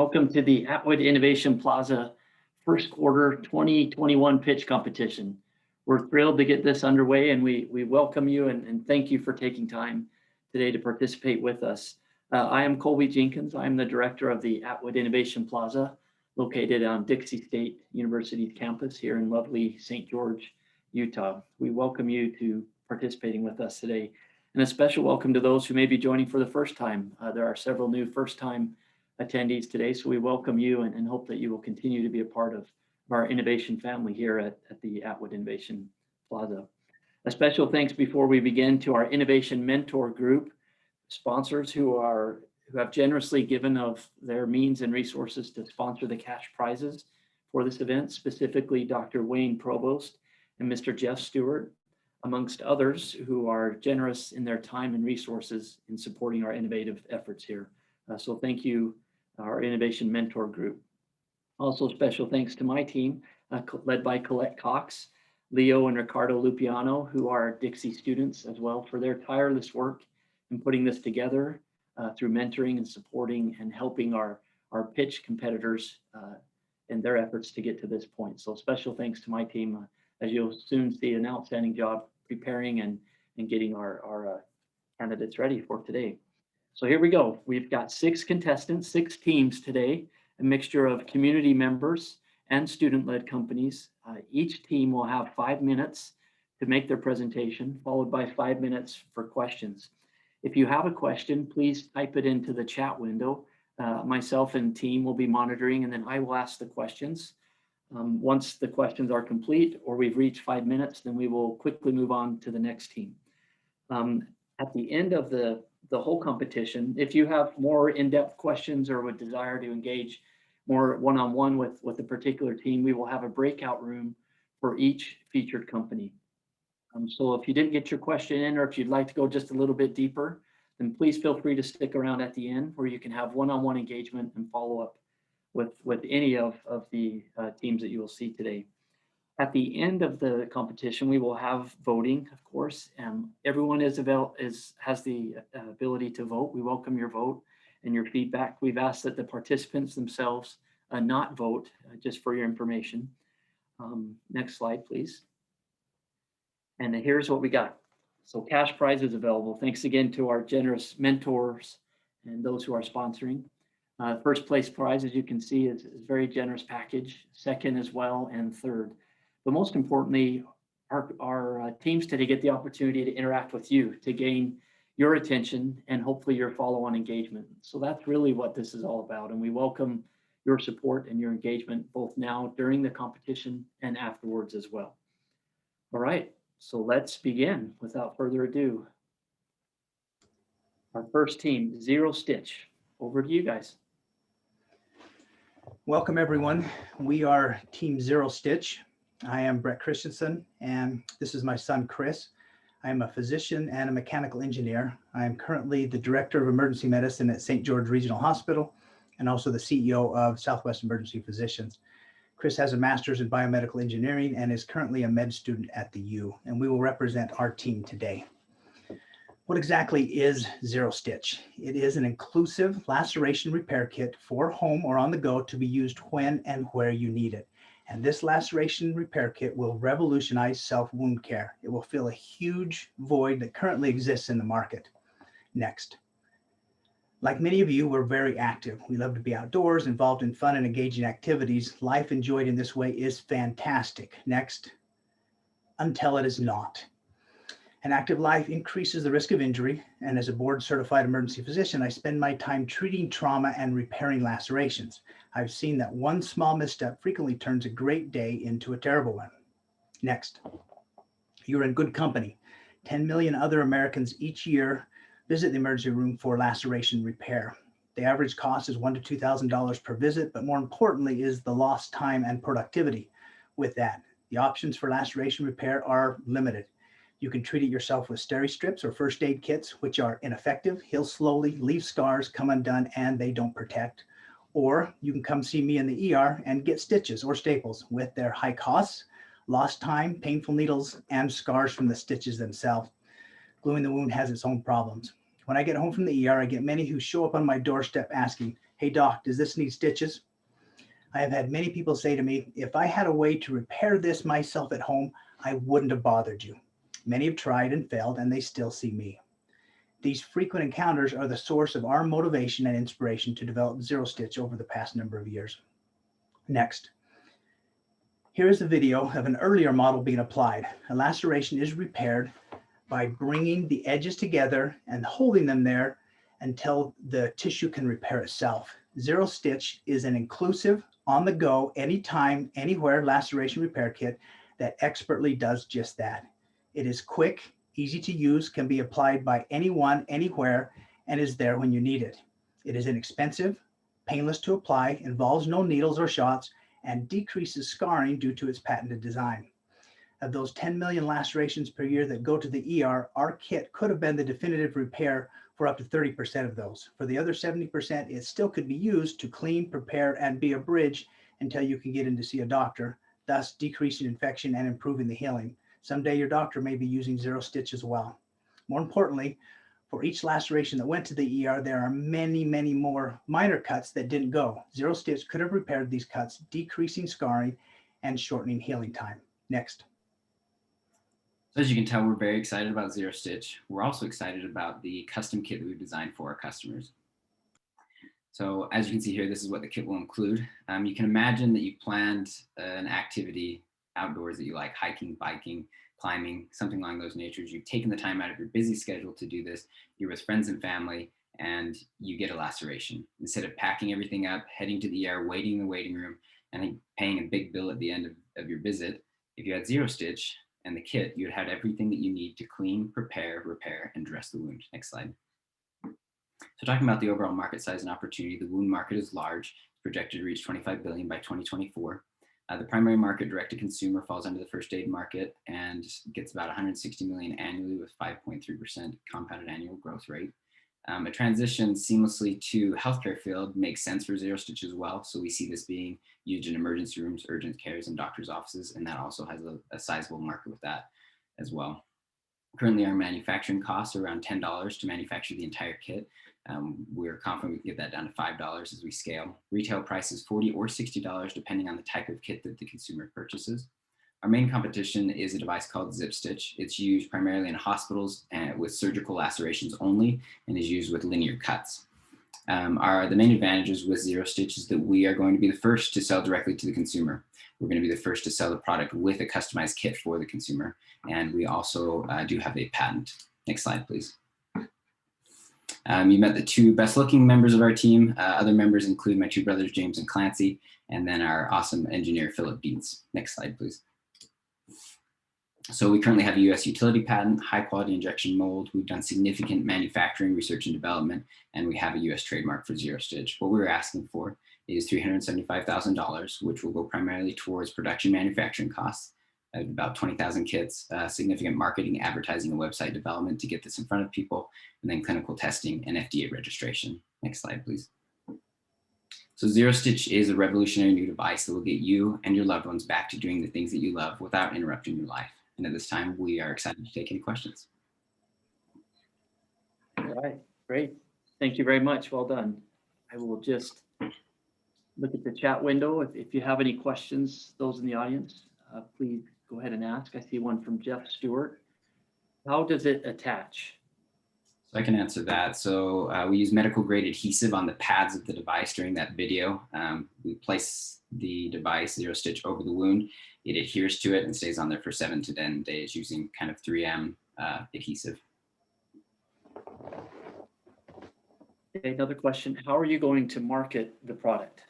Welcome to the Atwood Innovation Plaza first quarter 2021 pitch competition. We're thrilled to get this underway, and we welcome you and thank you for taking time today to participate with us. I am Colby Jenkins. I'm the director of the Atwood Innovation Plaza, located on Dixie State University's campus here in lovely St. George, Utah. We welcome you to participating with us today, and a special welcome to those who may be joining for the first time. There are several new first-time attendees today, so we welcome you and hope that you will continue to be a part of our innovation family here at the Atwood Innovation Plaza. A special thanks before we begin to our Innovation Mentor Group sponsors who have generously given of their means and resources to sponsor the cash prizes for this event, specifically Dr. Wayne Provost and Mr. Jeff Stewart, amongst others who are generous in their time and resources in supporting our innovative efforts here. So thank you, our Innovation Mentor Group. Also special thanks to my team, led by Colette Cox, Leo and Ricardo Lupiano, who are Dixie students as well, for their tireless work in putting this together through mentoring and supporting and helping our pitch competitors in their efforts to get to this point. So special thanks to my team, as you'll soon see an outstanding job preparing and getting our candidates ready for today. So here we go. We've got 6 contestants, 6 teams today, a mixture of community members and student-led companies. Each team will have 5 minutes to make their presentation, followed by 5 minutes for questions. If you have a question, please type it into the chat window. Myself and team will be monitoring, and then I will ask the questions. Once the questions are complete or we've reached 5 minutes, then we will quickly move on to the next team. At the end of the whole competition, if you have more in-depth questions or would desire to engage more one-on-one with a particular team, we will have a breakout room for each featured company. So if you didn't get your question in, or if you'd like to go just a little bit deeper, then please feel free to stick around at the end where you can have one-on-one engagement and follow up with any of the teams that you will see today. At the end of the competition, we will have voting, of course. Everyone has the ability to vote. We welcome your vote and your feedback. We've asked that the participants themselves not vote, just for your information. Next slide, please. And here's what we got. So cash prizes available. Thanks again to our generous mentors and those who are sponsoring. First place prize, as you can see, is a very generous package. Second as well, and third. But most importantly, our teams today get the opportunity to interact with you, to gain your attention and hopefully your follow-on engagement. So that's really what this is all about. And we welcome your support and your engagement both now, during the competition, and afterwards as well. All right, so let's begin without further ado. Our first team, Zero Stitch. Over to you guys. Welcome, everyone. We are Team Zero Stitch. I am Brett Christensen, and this is my son, Chris. I am a physician and a mechanical engineer. I am currently the Director of Emergency Medicine at St. George Regional Hospital and also the CEO of Southwest Emergency Physicians. Chris has a master's in biomedical engineering and is currently a med student at the U, and we will represent our team today. What exactly is Zero Stitch? It is an inclusive laceration repair kit for home or on the go to be used when and where you need it. And this laceration repair kit will revolutionize self-wound care. It will fill a huge void that currently exists in the market. Next. Like many of you, we're very active. We love to be outdoors, involved in fun and engaging activities. Life enjoyed in this way is fantastic. Next. Until it is not. An active life increases the risk of injury, and as a board-certified emergency physician, I spend my time treating trauma and repairing lacerations. I've seen that one small misstep frequently turns a great day into a terrible one. Next, you're in good company. 10 million other Americans each year visit the emergency room for laceration repair. The average cost is $1,000 to $2,000 per visit, but more importantly is the lost time and productivity with that. The options for laceration repair are limited. You can treat it yourself with Steri-Strips or first aid kits, which are ineffective, heal slowly, leave scars, come undone, and they don't protect. Or you can come see me in the ER and get stitches or staples with their high costs, lost time, painful needles, and scars from the stitches themselves. Gluing the wound has its own problems. When I get home from the ER, I get many who show up on my doorstep asking, "Hey doc, does this need stitches?" I have had many people say to me, "If I had a way to repair this myself at home, I wouldn't have bothered you." Many have tried and failed, and they still see me. These frequent encounters are the source of our motivation and inspiration to develop Zero Stitch over the past number of years. Next, here is a video of an earlier model being applied. A laceration is repaired by bringing the edges together and holding them there until the tissue can repair itself. Zero Stitch is an inclusive, on-the-go, anytime, anywhere laceration repair kit that expertly does just that. It is quick, easy to use, can be applied by anyone, anywhere, and is there when you need it. It is inexpensive, painless to apply, involves no needles or shots, and decreases scarring due to its patented design. Of those 10 million lacerations per year that go to the ER, our kit could have been the definitive repair for up to 30% of those. For the other 70%, it still could be used to clean, prepare, and be a bridge until you can get in to see a doctor, thus decreasing infection and improving the healing. Someday your doctor may be using Zero Stitch as well. More importantly, for each laceration that went to the ER, there are many, many more minor cuts that didn't go. Zero Stitch could have repaired these cuts, decreasing scarring and shortening healing time. Next. So as you can tell, we're very excited about Zero Stitch. We're also excited about the custom kit that we've designed for our customers. So as you can see here, this is what the kit will include. You can imagine that you planned an activity outdoors that you like, hiking, biking, climbing, something along those natures. You've taken the time out of your busy schedule to do this. You're with friends and family, and you get a laceration. Instead of packing everything up, heading to the ER, waiting in the waiting room, and then paying a big bill at the end of your visit, if you had Zero Stitch and the kit, you'd have everything that you need to clean, prepare, repair, and dress the wound. Next slide. So talking about the overall market size and opportunity, the wound market is large, projected to reach 25 billion by 2024. The primary market, direct to consumer, falls under the first aid market and gets about 160 million annually with 5.3% compounded annual growth rate. A transition seamlessly to healthcare field makes sense for Zero Stitch as well. So we see this being used in emergency rooms, urgent cares, and doctor's offices, and that also has a sizable market with that as well. Currently, our manufacturing costs are around $10 to manufacture the entire kit. We're confident we can get that down to $5 as we scale. Retail price is $40 or $60 depending on the type of kit that the consumer purchases. Our main competition is a device called Zip Stitch. It's used primarily in hospitals and with surgical lacerations only, and is used with linear cuts. The main advantages with Zero Stitch is that we are going to be the first to sell directly to the consumer. We're going to be the first to sell the product with a customized kit for the consumer. And we also do have a patent. Next slide, please. You met the two best looking members of our team. Other members include my two brothers, James and Clancy, and then our awesome engineer, Philip Dietz. Next slide, please. So we currently have a US utility patent, high quality injection mold. We've done significant manufacturing research and development, and we have a US trademark for Zero Stitch. What we're asking for is $375,000, which will go primarily towards production manufacturing costs, about 20,000 kits, significant marketing, advertising, and website development to get this in front of people, and then clinical testing and FDA registration. Next slide, please. So Zero Stitch is a revolutionary new device that will get you and your loved ones back to doing the things that you love without interrupting your life. And at this time, we are excited to take any questions. All right, great. Thank you very much. Well done. I will just look at the chat window. If you have any questions, those in the audience, please go ahead and ask. I see one from Jeff Stewart. How does it attach? So I can answer that. So we use medical grade adhesive on the pads of the device during that video. We place the device, Zero Stitch, over the wound. It adheres to it and stays on there for 7 to 10 days using kind of 3M adhesive. Okay, another question. How are you going to market the product?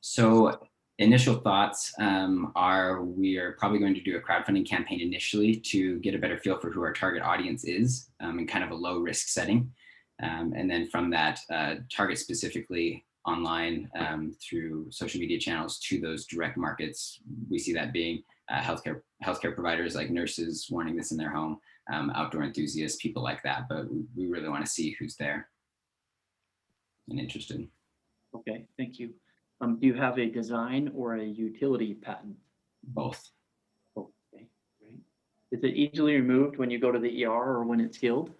So initial thoughts are we are probably going to do a crowdfunding campaign initially to get a better feel for who our target audience is in kind of a low risk setting. And then from that, target specifically online through social media channels to those direct markets. We see that being healthcare providers like nurses wanting this in their home, outdoor enthusiasts, people like that. But we really want to see who's there and interested. Okay, thank you. Do you have a design or a utility patent? Both. Okay, great. Is it easily removed when you go to the ER or when it's healed?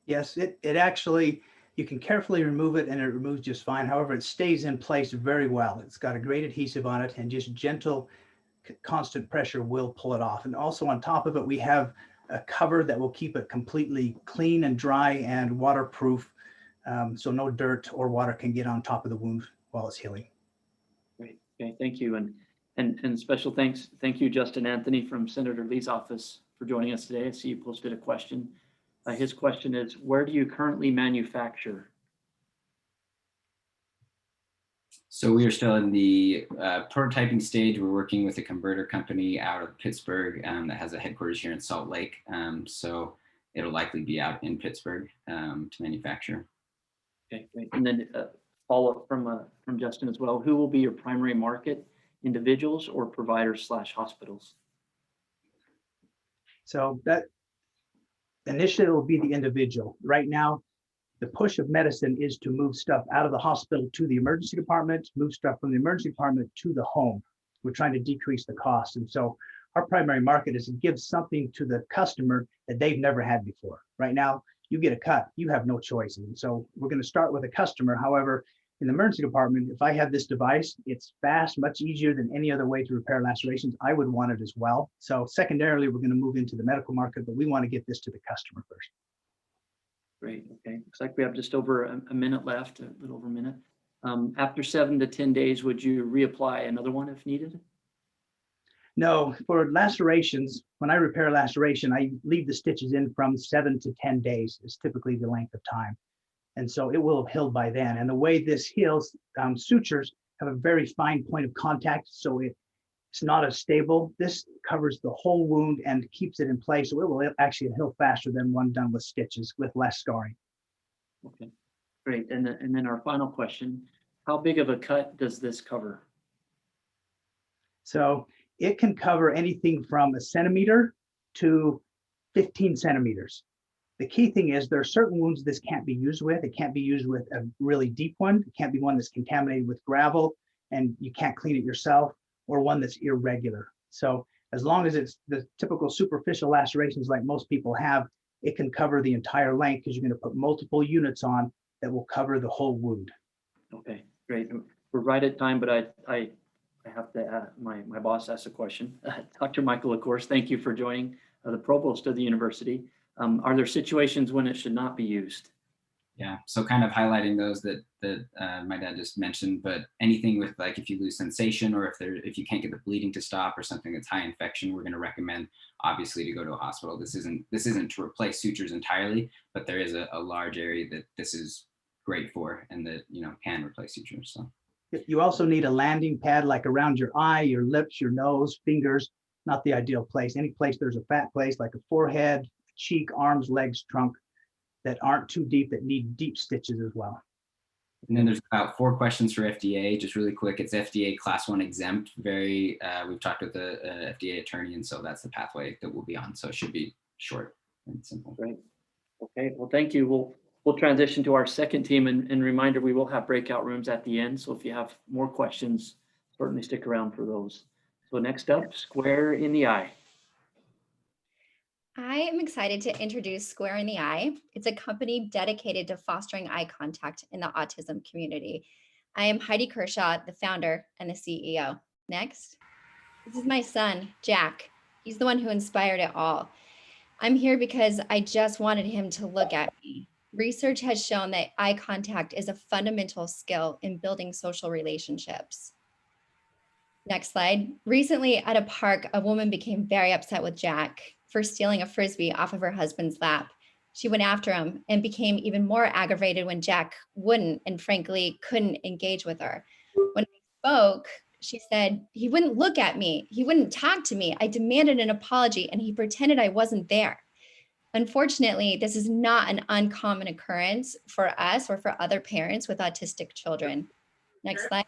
Yes, it actually You can carefully remove it and it removes just fine. However, it stays in place very well. It's got a great adhesive on it, and just gentle, constant pressure will pull it off. And also on top of it, we have a cover that will keep it completely clean and dry and waterproof. So no dirt or water can get on top of the wound while it's healing. Great. Okay, thank you. And special thanks. Thank you, Justin Anthony from Senator Lee's office for joining us today. I see you posted a question. His question is, where do you currently manufacture? So we are still in the prototyping stage. We're working with a converter company out of Pittsburgh that has a headquarters here in Salt Lake. So it'll likely be out in Pittsburgh to manufacture. Okay, great. And then follow up from Justin as well. Who will be your primary market, individuals or providers/hospitals? So that initially will be the individual. Right now, the push of medicine is to move stuff out of the hospital to the emergency department, move stuff from the emergency department to the home. We're trying to decrease the cost. And so our primary market is to give something to the customer that they've never had before. Right now, you get a cut, you have no choice. And so we're going to start with a customer. However, in the emergency department, if I have this device, it's fast, much easier than any other way to repair lacerations. I would want it as well. So secondarily, we're going to move into the medical market, but we want to get this to the customer first. Great. Okay. Looks like we have just over a minute left, a little over a minute. After 7 to 10 days, would you reapply another one if needed? No, for lacerations, when I repair a laceration, I leave the stitches in from 7 to 10 days is typically the length of time. And so it will have healed by then. And the way this heals, sutures have a very fine point of contact, so it's not as stable. This covers the whole wound and keeps it in place, so it will actually heal faster than one done with stitches with less scarring. Okay, great. And then our final question, how big of a cut does this cover? So it can cover anything from a centimeter to 15 centimeters. The key thing is there are certain wounds this can't be used with. It can't be used with a really deep one. It can't be one that's contaminated with gravel and you can't clean it yourself, or one that's irregular. So as long as it's the typical superficial lacerations like most people have, it can cover the entire length because you're going to put multiple units on that will cover the whole wound. Okay, great. We're right at time, but I have to, my boss asked a question. Dr. Michael, of course, thank you for joining the provost of the university. Are there situations when it should not be used? Yeah, so kind of highlighting those that my dad just mentioned, but anything with like if you lose sensation or if you can't get the bleeding to stop or something that's high infection, we're going to recommend obviously to go to a hospital. This isn't to replace sutures entirely, but there is a large area that this is great for and that can replace sutures. So you also need a landing pad like around your eye, your lips, your nose, fingers. Not the ideal place. Any place there's a fat place like a forehead, cheek, arms, legs, trunk that aren't too deep, that need deep stitches as well. And then there's about 4 questions for FDA, just really quick. It's FDA Class 1 exempt. We've talked with the FDA attorney, and so that's the pathway that we'll be on. So it should be short and simple. Great. Okay, well, thank you. We'll transition to our second team, and reminder, we will have breakout rooms at the end. So if you have more questions, certainly stick around for those. So next up, Square in the Eye. I am excited to introduce Square in the Eye. It's a company dedicated to fostering eye contact in the autism community. I am Heidi Kershaw, the founder and the CEO. Next, this is my son, Jack. He's the one who inspired it all. I'm here because I just wanted him to look at me. Research has shown that eye contact is a fundamental skill in building social relationships. Next slide. Recently at a park, a woman became very upset with Jack for stealing a Frisbee off of her husband's lap. She went after him and became even more aggravated when Jack wouldn't and frankly couldn't engage with her. When I spoke, she said, he wouldn't look at me. He wouldn't talk to me. I demanded an apology and he pretended I wasn't there. Unfortunately, this is not an uncommon occurrence for us or for other parents with autistic children. Next slide.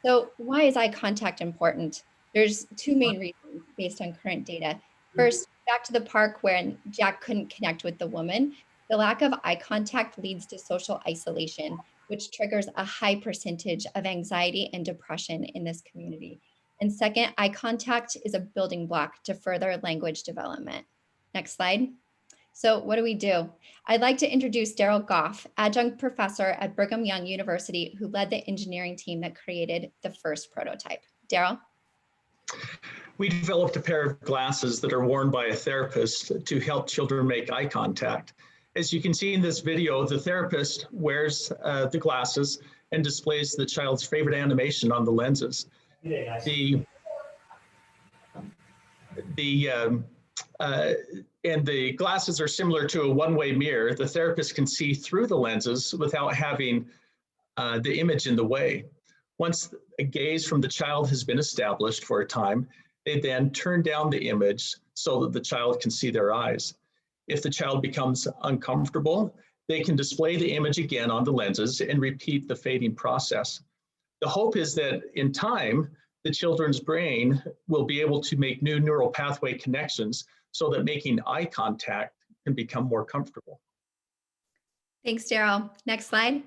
So why is eye contact important? There's 2 main reasons based on current data. First, back to the park where Jack couldn't connect with the woman. The lack of eye contact leads to social isolation, which triggers a high percentage of anxiety and depression in this community. And second, eye contact is a building block to further language development. Next slide. So what do? I'd like to introduce Daryl Goff, adjunct professor at Brigham Young University, who led the engineering team that created the first prototype. Daryl? We developed a pair of glasses that are worn by a therapist to help children make eye contact. As you can see in this video, the therapist wears the glasses and displays the child's favorite animation on the lenses. And the glasses are similar to a one-way mirror. The therapist can see through the lenses without having the image in the way. Once a gaze from the child has been established for a time, they then turn down the image so that the child can see their eyes. If the child becomes uncomfortable, they can display the image again on the lenses and repeat the fading process. The hope is that in time, the children's brain will be able to make new neural pathway connections so that making eye contact can become more comfortable. Thanks, Daryl. Next slide.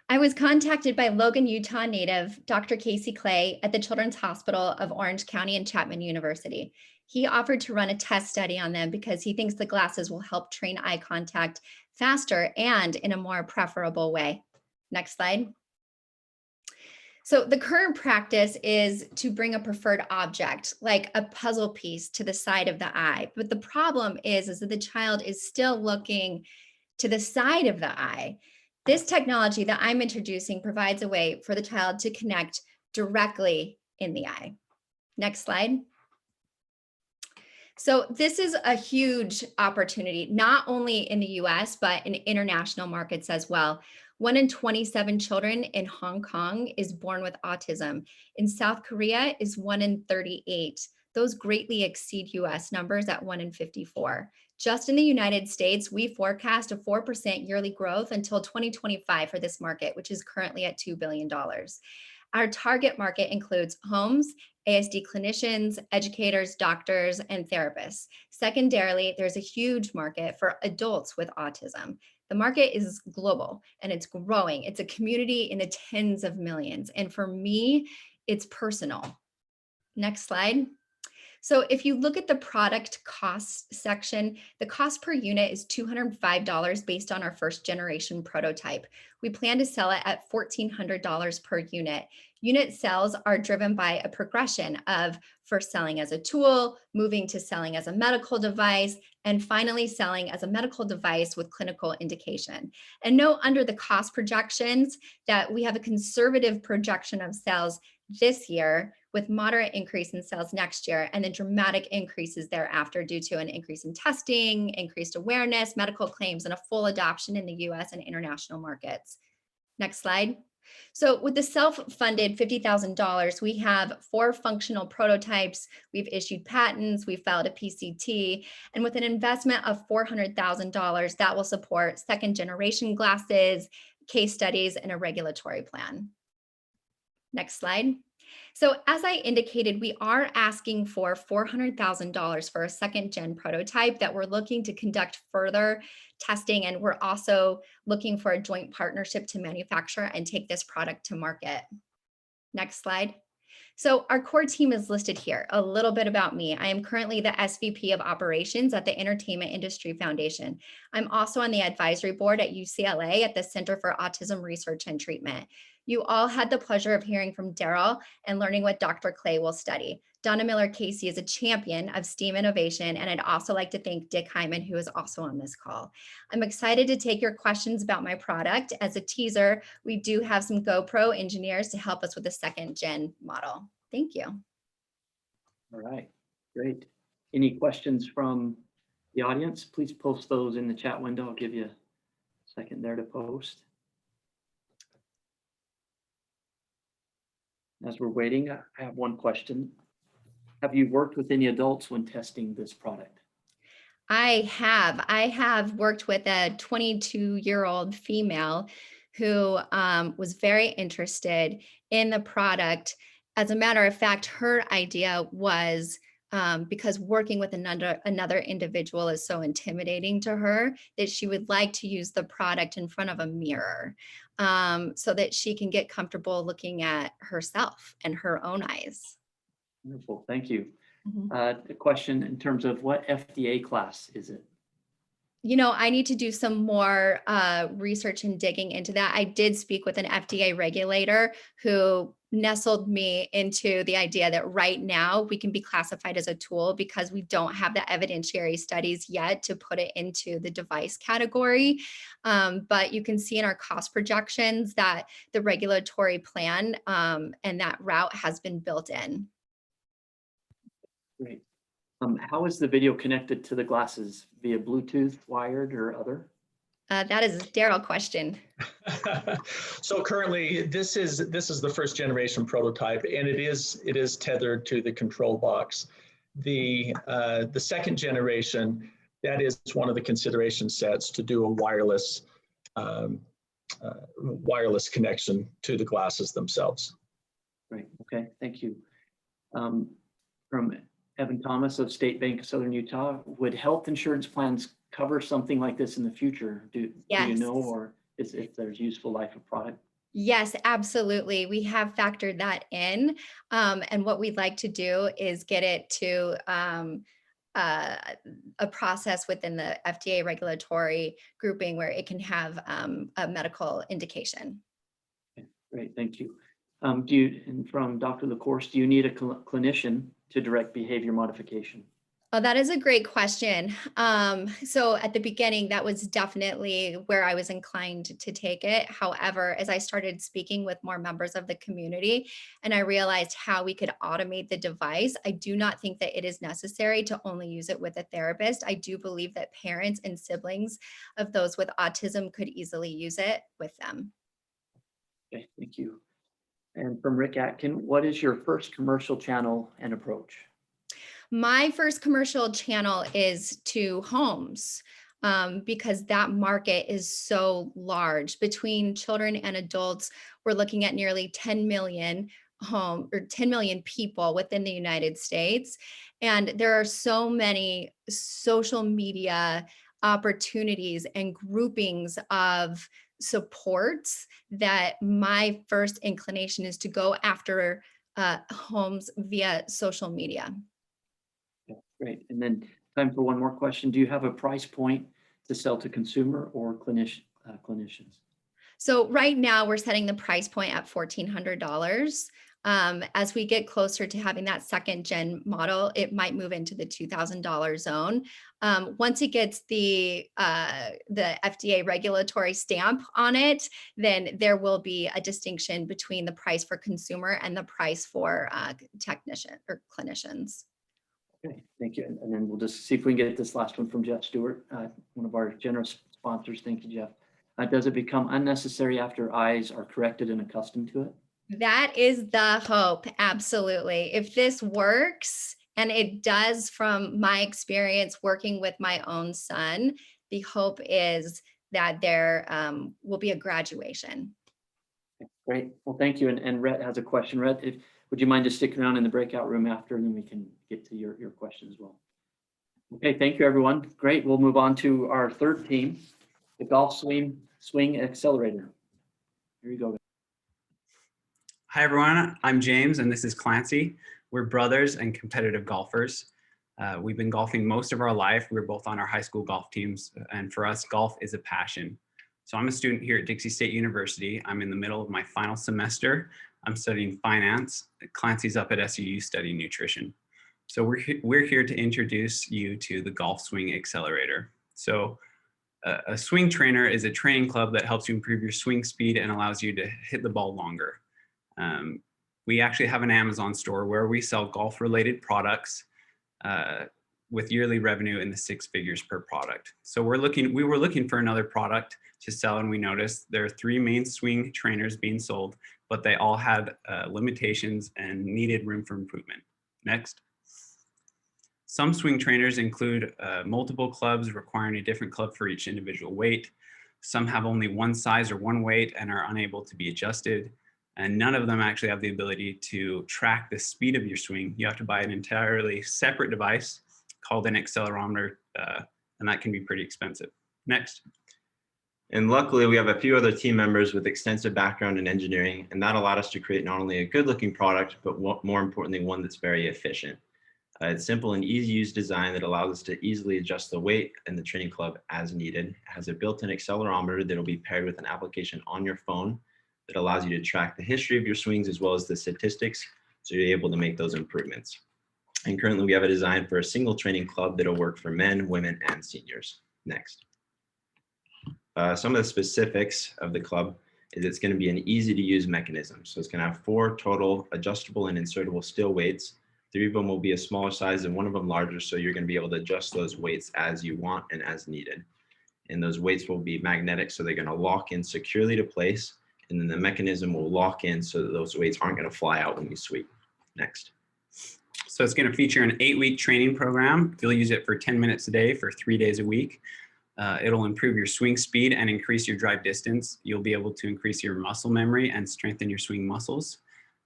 I was contacted by Logan, Utah native Dr. Casey Clay at the Children's Hospital of Orange County and Chapman University. He offered to run a test study on them because he thinks the glasses will help train eye contact faster and in a more preferable way. Next slide. So the current practice is to bring a preferred object, like a puzzle piece, to the side of the eye. But the problem is that the child is still looking to the side of the eye. This technology that I'm introducing provides a way for the child to connect directly in the eye. Next slide. So this is a huge opportunity, not only in the US, but in international markets as well. 1 in 27 children in Hong Kong is born with autism. In South Korea is 1 in 38. Those greatly exceed US numbers at 1 in 54. Just in the United States, we forecast a 4% yearly growth until 2025 for this market, which is currently at $2 billion. Our target market includes homes, ASD clinicians, educators, doctors, and therapists. Secondarily, there's a huge market for adults with autism. The market is global and it's growing. It's a community in the tens of millions. And for me, it's personal. Next slide. So if you look at the product cost section, the cost per unit is $205 based on our first generation prototype. We plan to sell it at $1,400 per unit. Unit sales are driven by a progression of first selling as a tool, moving to selling as a medical device, and finally selling as a medical device with clinical indication. And note under the cost projections that we have a conservative projection of sales this year with moderate increase in sales next year, and then dramatic increases thereafter due to an increase in testing, increased awareness, medical claims, and a full adoption in the US and international markets. Next slide. So with the self-funded $50,000, we have 4 functional prototypes, we've issued patents, we've filed a PCT, and with an investment of $400,000, that will support second generation glasses, case studies, and a regulatory plan. Next slide. So as I indicated, we are asking for $400,000 for a second gen prototype that we're looking to conduct further testing. And we're also looking for a joint partnership to manufacture and take this product to market. Next slide. So our core team is listed here. A little bit about me. I am currently the SVP of operations at the Entertainment Industry Foundation. I'm also on the advisory board at UCLA at the Center for Autism Research and Treatment. You all had the pleasure of hearing from Daryl and learning what Dr. Clay will study. Donna Miller Casey is a champion of STEAM innovation, and I'd also like to thank Dick Hyman, who is also on this call. I'm excited to take your questions about my product. As a teaser, we do have some GoPro engineers to help us with the second gen model. Thank you. All right, great. Any questions from the audience? Please post those in the chat window. I'll give you a second there to post. As we're waiting, I have one question. Have you worked with any adults when testing this product? I have worked with a 22-year-old female who was very interested in the product. As a matter of fact, her idea was because working with another individual is so intimidating to her that she would like to use the product in front of a mirror so that she can get comfortable looking at herself and her own eyes. Wonderful, thank you. Mhm. The question in terms of what FDA class is it? I need to do some more research and digging into that. I did speak with an FDA regulator who nestled me into the idea that right now we can be classified as a tool because we don't have the evidentiary studies yet to put it into the device category. But you can see in our cost projections that the regulatory plan and that route has been built in. Great. How is the video connected to the glasses? Via Bluetooth, wired, or other? That is a Daryl question. So currently, this is the first generation prototype, and it is tethered to the control box. The second generation, that is one of the consideration sets to do a wireless connection to the glasses themselves. Great. Okay. Thank you. From Evan Thomas of State Bank of Southern Utah, would health insurance plans cover something like this in the future? Do you know, or if there's useful life of product? Yes, absolutely. We have factored that in. And what we'd like to do is get it to a process within the FDA regulatory grouping where it can have a medical indication. Okay, great, thank you. And from Dr. LaCourse, do you need a clinician to direct behavior modification? Oh, that is a great question. So at the beginning, that was definitely where I was inclined to take it. However, as I started speaking with more members of the community and I realized how we could automate the device, I do not think that it is necessary to only use it with a therapist. I do believe that parents and siblings of those with autism could easily use it with them. Okay, thank you. And from Rick Atkin, what is your first commercial channel and approach? My first commercial channel is to homes because that market is so large. Between children and adults, we're looking at nearly 10 million 10 million people within the United States. And there are so many social media opportunities and groupings of supports that my first inclination is to go after homes via social media. Okay, great. And then time for one more question. Do you have a price point to sell to consumer or clinicians? So right now we're setting the price point at $1,400. As we get closer to having that second gen model, it might move into the $2,000 zone. Once it gets the FDA regulatory stamp on it, then there will be a distinction between the price for consumer and the price for technician or clinicians. Okay, thank you. And then we'll just see if we can get this last one from Jeff Stewart, one of our generous sponsors. Thank you, Jeff. Does it become unnecessary after eyes are corrected and accustomed to it? That is the hope. Absolutely. If this works, and it does from my experience working with my own son, the hope is that there will be a graduation. Okay, great. Well, thank you. And Rhett has a question. Rhett, would you mind just sticking around in the breakout room after, and then we can get to your question as well. Okay, thank you, everyone. Great. We'll move on to our third team, the Golf Swing Accelerator. Here you go. Hi, everyone. I'm James, and this is Clancy. We're brothers and competitive golfers. We've been golfing most of our life. We're both on our high school golf teams, and for us, golf is a passion. So I'm a student here at Dixie State University. I'm in the middle of my final semester. I'm studying finance. Clancy's up at SUU studying nutrition. So we're here to introduce you to the Golf Swing Accelerator. So a swing trainer is a training club that helps you improve your swing speed and allows you to hit the ball longer. We actually have an Amazon store where we sell golf-related products with yearly revenue in the 6 figures per product. So we were looking for another product to sell, and we noticed there are 3 main swing trainers being sold, but they all had limitations and needed room for improvement. Next. Some swing trainers include multiple clubs requiring a different club for each individual weight. Some have only one size or one weight and are unable to be adjusted. And none of them actually have the ability to track the speed of your swing. You have to buy an entirely separate device called an accelerometer, and that can be pretty expensive. Next. And luckily, we have a few other team members with extensive background in engineering, and that allowed us to create not only a good-looking product, but more importantly, one that's very efficient. It's simple and easy use design that allows us to easily adjust the weight in the training club as needed. It has a built-in accelerometer that will be paired with an application on your phone that allows you to track the history of your swings as well as the statistics, so you're able to make those improvements. And currently we have a design for a single training club that'll work for men, women, and seniors. Next. Some of the specifics of the club is it's going to be an easy to use mechanism. So it's going to have 4 total adjustable and insertable steel weights. 3 of them will be a smaller size and 1 of them larger. So you're going to be able to adjust those weights as you want and as needed. And those weights will be magnetic. So they're going to lock in securely to place. And then the mechanism will lock in so that those weights aren't going to fly out when you sweep. Next. So it's going to feature an 8-week training program. You'll use it for 10 minutes a day for 3 days a week. It'll improve your swing speed and increase your drive distance. You'll be able to increase your muscle memory and strengthen your swing muscles.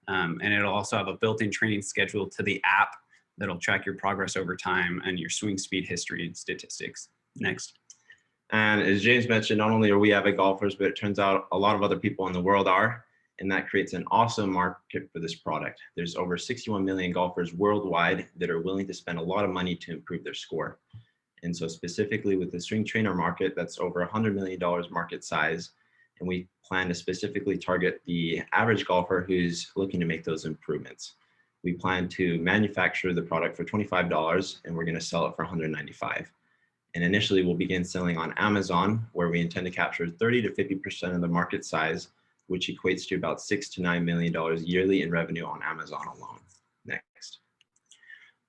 And it'll also have a built-in training schedule to the app that'll track your progress over time and your swing speed history and statistics. Next. And as James mentioned, not only are we avid golfers, but it turns out a lot of other people in the world are, and that creates an awesome market for this product. There's over 61 million golfers worldwide that are willing to spend a lot of money to improve their score. And so specifically with the swing trainer market, that's over $100 million market size. And we plan to specifically target the average golfer who's looking to make those improvements. We plan to manufacture the product for $25 and we're going to sell it for $195. And initially we'll begin selling on Amazon, where we intend to capture 30 to 50% of the market size, which equates to about $6 to $9 million yearly in revenue on Amazon alone. Next.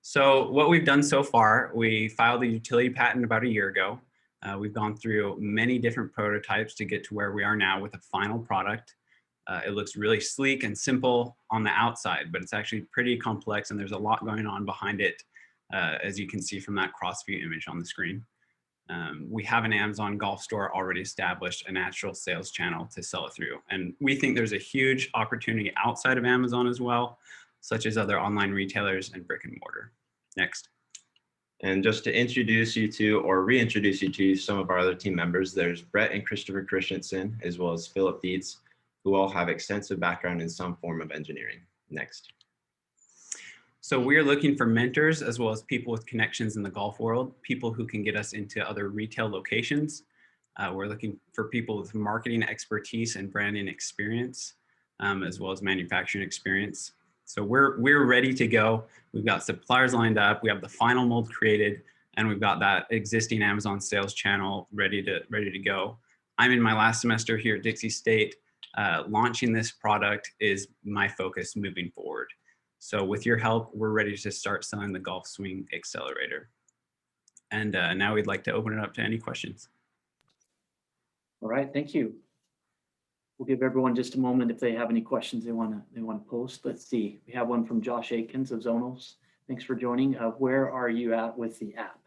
So what we've done so far, we filed a utility patent about a year ago. We've gone through many different prototypes to get to where we are now with a final product. It looks really sleek and simple on the outside, but it's actually pretty complex and there's a lot going on behind it, as you can see from that cross-view image on the screen. We have an Amazon Golf Store already established, a natural sales channel to sell it through. And we think there's a huge opportunity outside of Amazon as well, such as other online retailers and brick and mortar. Next. And just to introduce you to, or reintroduce you to some of our other team members, there's Brett and Christopher Christensen, as well as Philip Dietz, who all have extensive background in some form of engineering. Next. So we're looking for mentors as well as people with connections in the golf world, people who can get us into other retail locations. We're looking for people with marketing expertise and branding experience, as well as manufacturing experience. So we're ready to go. We've got suppliers lined up. We have the final mold created, and we've got that existing Amazon sales channel ready to go. I'm in my last semester here at Dixie State. Launching this product is my focus moving forward. So with your help, we're ready to start selling the Golf Swing Accelerator. And now we'd like to open it up to any questions. All right, thank you. We'll give everyone just a moment if they have any questions they want to post. Let's see. We have one from Josh Aikens of Zonos. Thanks for joining. Where are you at with the app?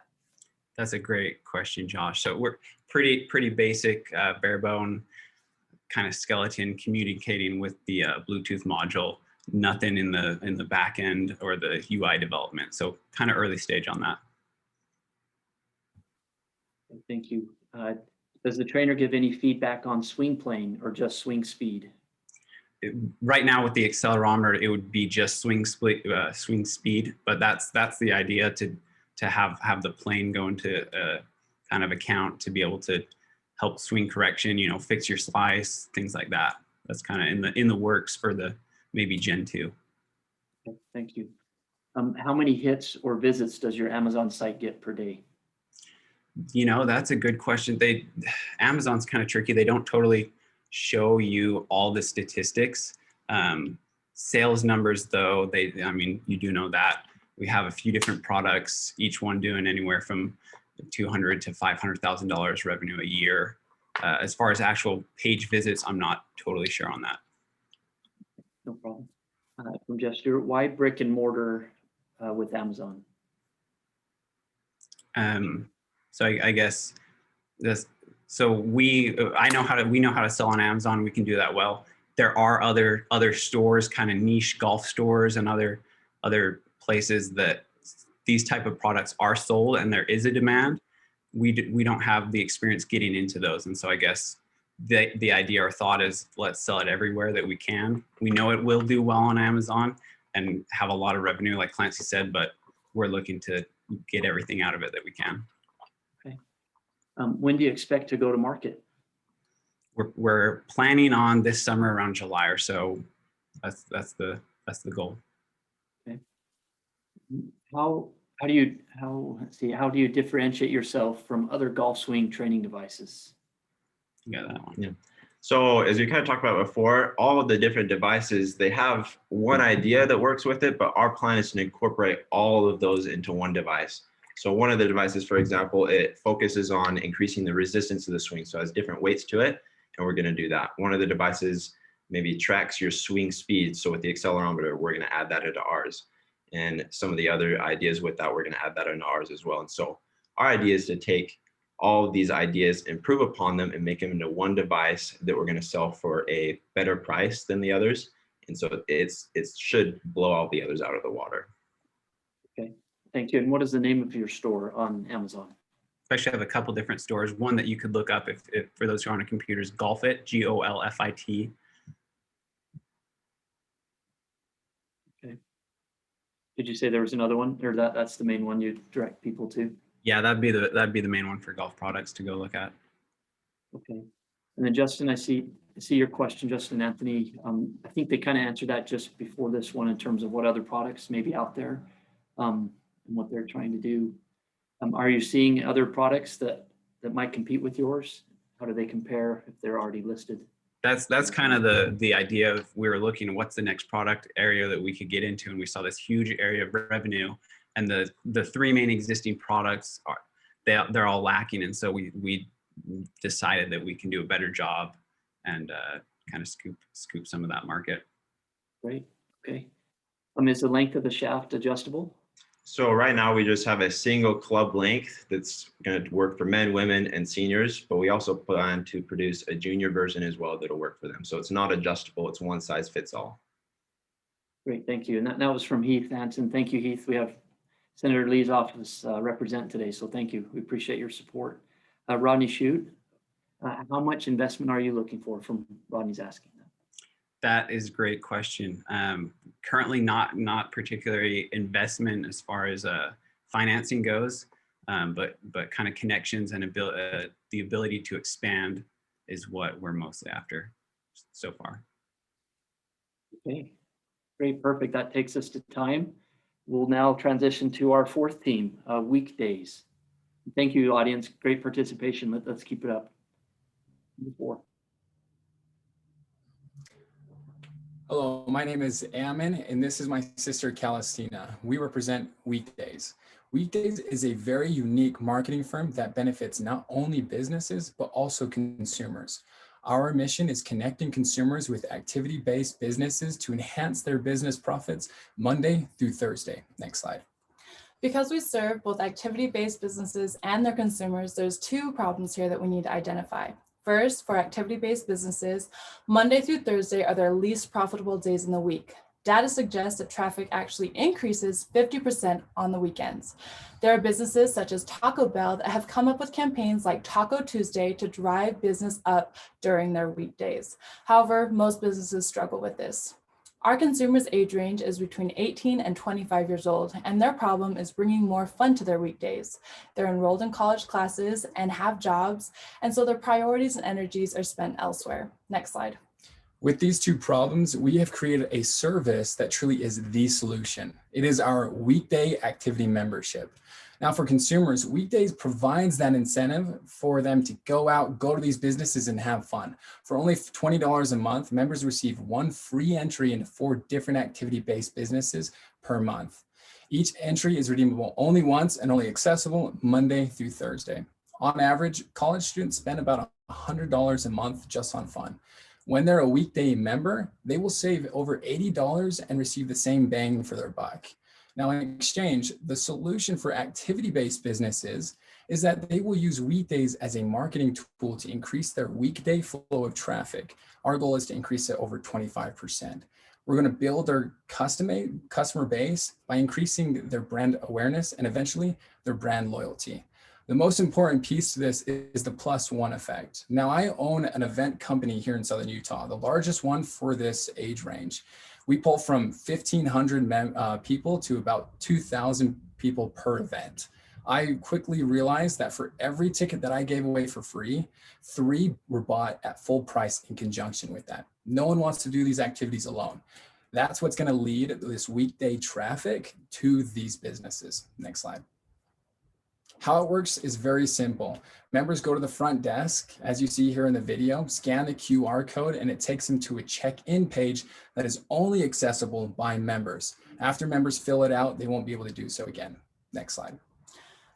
That's a great question, Josh. So we're pretty basic, bare bone kind of skeleton communicating with the Bluetooth module. Nothing in the back end or the UI development. So kind of early stage on that. Thank you. Does the trainer give any feedback on swing plane or just swing speed? Right now with the accelerometer, it would be just swing speed, but that's the idea, to have the plane go into a kind of account to be able to help swing correction, fix your slice, things like that. That's kind of in the works for the maybe Gen 2. Okay, thank you. How many hits or visits does your Amazon site get per day? That's a good question. Amazon's kind of tricky. They don't totally show you all the statistics. Sales numbers, though, you do know that. We have a few different products, each one doing anywhere from $200,000 to $500,000 revenue a year. As far as actual page visits, I'm not totally sure on that. No problem. From Jeff Stewart, why brick and mortar with Amazon? So I guess this. So we know how to sell on Amazon. We can do that well. There are other stores, kind of niche golf stores and other places that these type of products are sold, and there is a demand. We don't have the experience getting into those, and so I guess the idea or thought is let's sell it everywhere that we can. We know it will do well on Amazon and have a lot of revenue, like Clancy said, but we're looking to get everything out of it that we can. When do you expect to go to market? We're planning on this summer around July or so. That's the goal. How do you differentiate yourself from other golf swing training devices? You got that one. Yeah. So as we kind of talked about before, all of the different devices, they have one idea that works with it, but our plan is to incorporate all of those into one device. So one of the devices, for example, it focuses on increasing the resistance of the swing. So it has different weights to it, and we're going to do that. One of the devices maybe tracks your swing speed. So with the accelerometer, we're going to add that into ours. And some of the other ideas with that, we're going to add that into ours as well. And so our idea is to take all of these ideas, improve upon them, and make them into one device that we're going to sell for a better price than the others. And so it should blow all the others out of the water. Okay, thank you. And what is the name of your store on Amazon? I actually have a couple different stores. One that you could look up if for those who are on a computer is Golfit, GOLFIT. Okay. Did you say there was another one, or that's the main one you direct people to? Yeah, that'd be the main one for golf products to go look at. Okay. And then Justin, I see your question, Justin Anthony. I think they kind of answered that just before this one in terms of what other products may be out there, and what they're trying to do. Are you seeing other products that might compete with yours? How do they compare if they're already listed? That's kind of the idea of, we were looking at what's the next product area that we could get into, and we saw this huge area of revenue, and the three main existing products they're all lacking, and so we decided that we can do a better job and kind of scoop some of that market. Great. Okay. Is the length of the shaft adjustable? So right now we just have a single club length that's going to work for men, women, and seniors, but we also plan to produce a junior version as well that'll work for them. So it's not adjustable, it's one size fits all. Great, thank you. And that was from Heath Hansen. Thank you, Heath. We have Senator Lee's office represent today, so thank you. We appreciate your support. Rodney Shute, how much investment are you looking for? From Rodney's asking. That is a great question. Currently not particularly investment as far as financing goes, but kind of connections and the ability to expand is what we're mostly after so far. Okay, great, perfect. That takes us to time. We'll now transition to our fourth theme, weekdays. Thank you, audience. Great participation. Let's keep it up. Before. Hello, my name is Ammon, and this is my sister, Calestina. We represent Weekdays. Weekdays is a very unique marketing firm that benefits not only businesses, but also consumers. Our mission is connecting consumers with activity-based businesses to enhance their business profits Monday through Thursday. Next slide. Because we serve both activity-based businesses and their consumers, there's two problems here that we need to identify. First, for activity-based businesses, Monday through Thursday are their least profitable days in the week. Data suggests that traffic actually increases 50% on the weekends. There are businesses such as Taco Bell that have come up with campaigns like Taco Tuesday to drive business up during their weekdays. However, most businesses struggle with this. Our consumers' age range is between 18 and 25 years old, and their problem is bringing more fun to their weekdays. They're enrolled in college classes and have jobs, and so their priorities and energies are spent elsewhere. Next slide. With these two problems, we have created a service that truly is the solution. It is our weekday activity membership. Now for consumers, Weekdays provides that incentive for them to go out, go to these businesses and have fun. For only $20 a month, members receive one free entry into 4 different activity-based businesses per month. Each entry is redeemable only once and only accessible Monday through Thursday. On average, college students spend about $100 a month just on fun. When they're a weekday member, they will save over $80 and receive the same bang for their buck. Now, in exchange, the solution for activity-based businesses is that they will use Weekdays as a marketing tool to increase their weekday flow of traffic. Our goal is to increase it over 25%. We're going to build their customer base by increasing their brand awareness and eventually their brand loyalty. The most important piece to this is the +1 effect. Now, I own an event company here in Southern Utah, the largest one for this age range. We pull from 1,500 people to about 2,000 people per event. I quickly realized that for every ticket that I gave away for free, 3 were bought at full price in conjunction with that. No one wants to do these activities alone. That's what's going to lead this weekday traffic to these businesses. Next slide. How it works is very simple. Members go to the front desk, as you see here in the video, scan the QR code, and it takes them to a check-in page that is only accessible by members. After members fill it out, they won't be able to do so again. Next slide.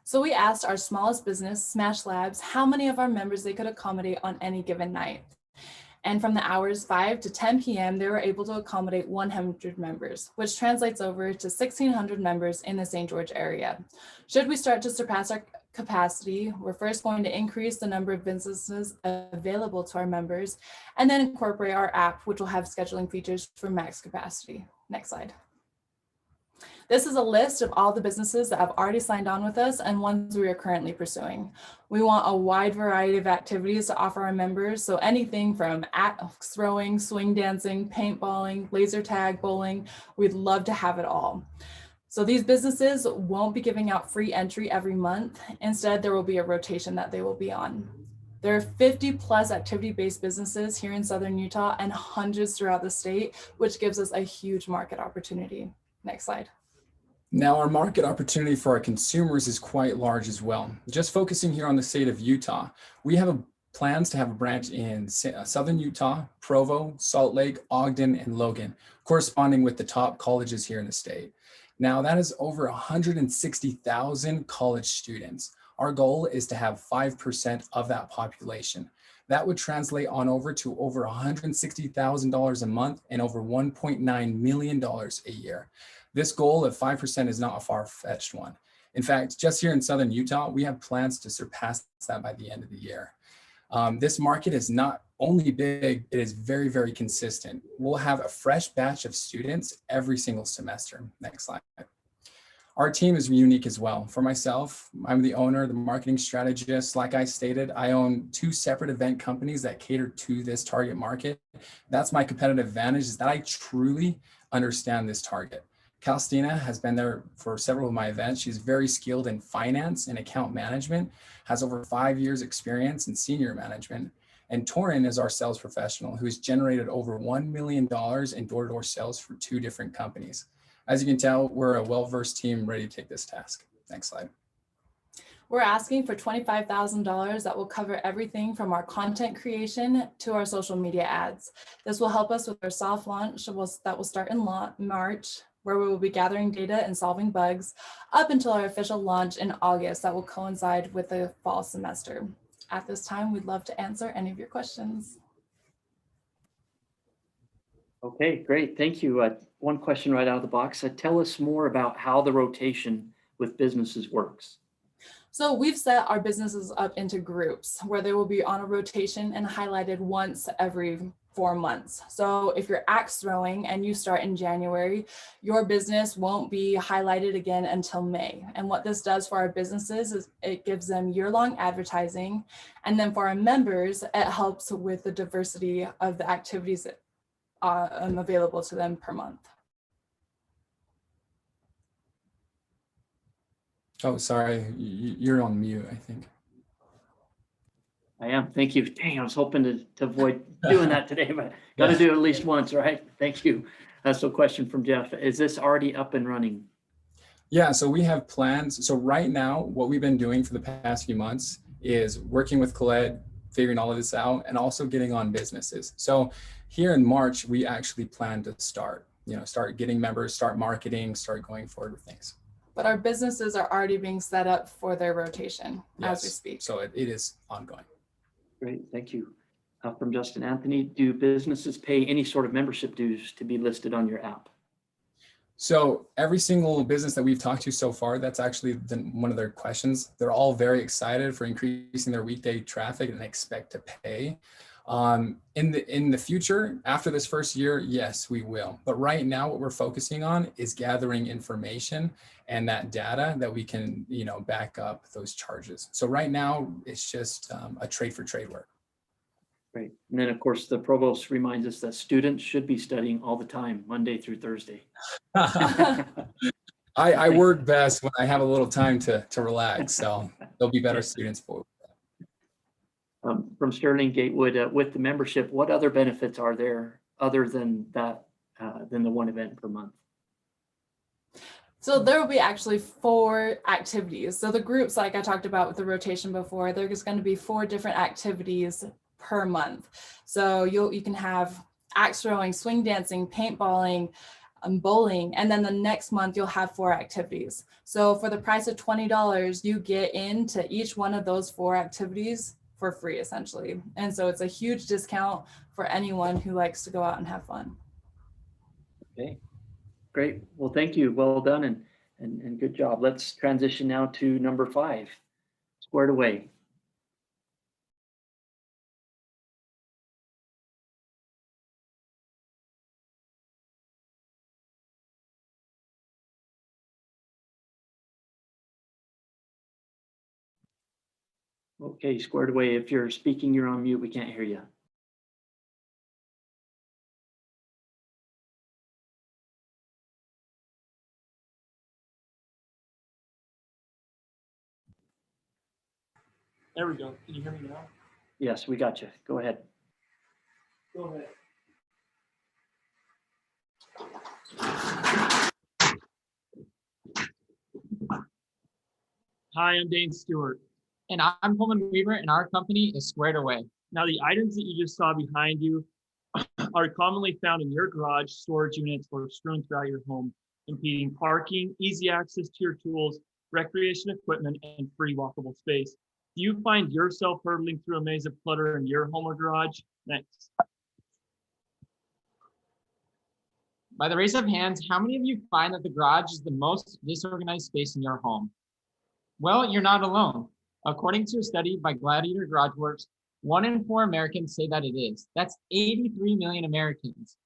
So we asked our smallest business, Smash Labs, how many of our members they could accommodate on any given night. And from the hours 5 to 10 p.m., they were able to accommodate 100 members, which translates over to 1,600 members in the St. George area. Should we start to surpass our capacity, we're first going to increase the number of businesses available to our members, and then incorporate our app, which will have scheduling features for max capacity. Next slide. This is a list of all the businesses that have already signed on with us and ones we are currently pursuing. We want a wide variety of activities to offer our members. So anything from axe throwing, swing dancing, paintballing, laser tag, bowling, we'd love to have it all. So these businesses won't be giving out free entry every month. Instead, there will be a rotation that they will be on. There are 50 plus activity-based businesses here in Southern Utah and hundreds throughout the state, which gives us a huge market opportunity. Next slide. Now, our market opportunity for our consumers is quite large as well. Just focusing here on the state of Utah, we have plans to have a branch in Southern Utah, Provo, Salt Lake, Ogden, and Logan, corresponding with the top colleges here in the state. Now, that is over 160,000 college students. Our goal is to have 5% of that population. That would translate on over to over $160,000 a month and over $1.9 million a year. This goal of 5% is not a far-fetched one. In fact, just here in Southern Utah, we have plans to surpass that by the end of the year. This market is not only big, it is very, very consistent. We'll have a fresh batch of students every single semester. Next slide. Our team is unique as well. For myself, I'm the owner, the marketing strategist. Like I stated, I own 2 separate event companies that cater to this target market. That's my competitive advantage, is that I truly understand this target. Calstina has been there for several of my events. She's very skilled in finance and account management, has over 5 years experience in senior management. And Torin is our sales professional who has generated over $1 million in door-to-door sales for 2 different companies. As you can tell, we're a well-versed team ready to take this task. Next slide. We're asking for $25,000 that will cover everything from our content creation to our social media ads. This will help us with our soft launch that will start in March, where we will be gathering data and solving bugs, up until our official launch in August that will coincide with the fall semester. At this time, we'd love to answer any of your questions. Okay, great. Thank you. One question right out of the box. Tell us more about how the rotation with businesses works. So we've set our businesses up into groups where they will be on a rotation and highlighted once every 4 months. So if you're axe throwing and you start in January, your business won't be highlighted again until May. And what this does for our businesses is it gives them year-long advertising. And then for our members, it helps with the diversity of the activities that available to them per month. Oh, sorry, you're on mute, I think. I am. Thank you. Dang, I was hoping to avoid doing that today, but got to do it at least once, right? Thank you. So question from Jeff. Is this already up and running? Yeah, so we have plans. So right now, what we've been doing for the past few months is working with Colette, figuring all of this out, and also getting on businesses. So here in March, we actually plan to start getting members, start marketing, start going forward with things. But our businesses are already being set up for their rotation as we speak. So it is ongoing. Great, thank you. From Justin Anthony, do businesses pay any sort of membership dues to be listed on your app? So every single business that we've talked to so far, that's actually one of their questions. They're all very excited for increasing their weekday traffic and expect to pay. In the future, after this first year, yes, we will. But right now, what we're focusing on is gathering information and that data that we can, back up those charges. So right now, it's just a trade for trade work. Great. And then, of course, the provost reminds us that students should be studying all the time, Monday through Thursday. I work best when I have a little time to relax, so they'll be better students for it. From Sterling Gatewood, with the membership, what other benefits are there other than that, than the one event per month? So there will be actually 4 activities. So the groups, like I talked about with the rotation before, there's going to be 4 different activities per month. So you can have axe throwing, swing dancing, paintballing, bowling, and then the next month you'll have 4 activities. So for the price of $20, you get into each one of those 4 activities for free, essentially. And so it's a huge discount for anyone who likes to go out and have fun. Okay, great. Well, thank you. Well done and good job. Let's transition now to number 5, Squared Away. Okay, Squared Away, if you're speaking, you're on mute. We can't hear you. There we go. Can you hear me now? Yes, we got you. Go ahead. Go ahead. Hi, I'm Dane Stewart. And I'm Coleman Weaver, and our company is Squared Away. Now, the items that you just saw behind you are commonly found in your garage, storage units, or strewn throughout your home, impeding parking, easy access to your tools, recreation equipment, and free walkable space. Do you find yourself hurtling through a maze of clutter in your home or garage? Next. By the raise of hands, how many of you find that the garage is the most disorganized space in your home? Well, you're not alone. According to a study by Gladiator Garage Works, 1 in 4 Americans say that it is. That's 83 million Americans.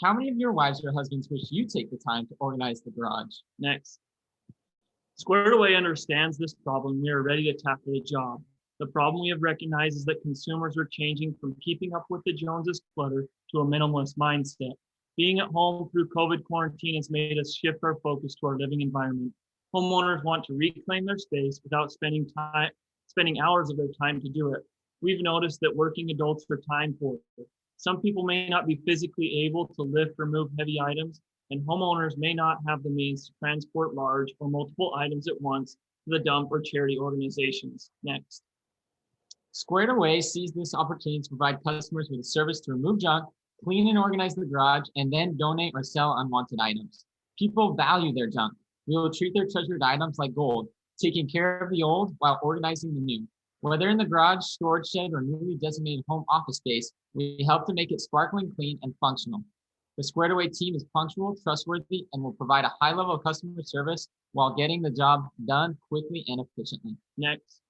How many of your wives or husbands wish you take the time to organize the garage? Next. Squared Away understands this problem. We are ready to tackle the job. The problem we have recognized is that consumers are changing from keeping up with the Joneses clutter to a minimalist mindset. Being at home through COVID quarantine has made us shift our focus to our living environment. Homeowners want to reclaim their space without spending hours of their time to do it. We've noticed that working adults are time poor. Some people may not be physically able to lift or move heavy items, and homeowners may not have the means to transport large or multiple items at once to the dump or charity organizations. Next. Squared Away sees this opportunity to provide customers with a service to remove junk, clean and organize the garage, and then donate or sell unwanted items. People value their junk. We will treat their treasured items like gold, taking care of the old while organizing the new. Whether in the garage, storage shed, or newly designated home office space, we help to make it sparkling clean and functional. The Squared Away team is punctual, trustworthy, and will provide a high level of customer service while getting the job done quickly and efficiently. Next.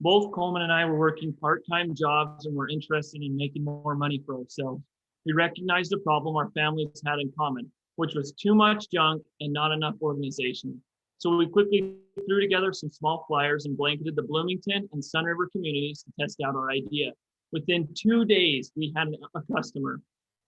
Both Coleman and I were working part-time jobs and were interested in making more money for ourselves. We recognized the problem our families had in common, which was too much junk and not enough organization. So we quickly threw together some small flyers and blanketed the Bloomington and Sun River communities to test out our idea. Within 2 days, we had a customer,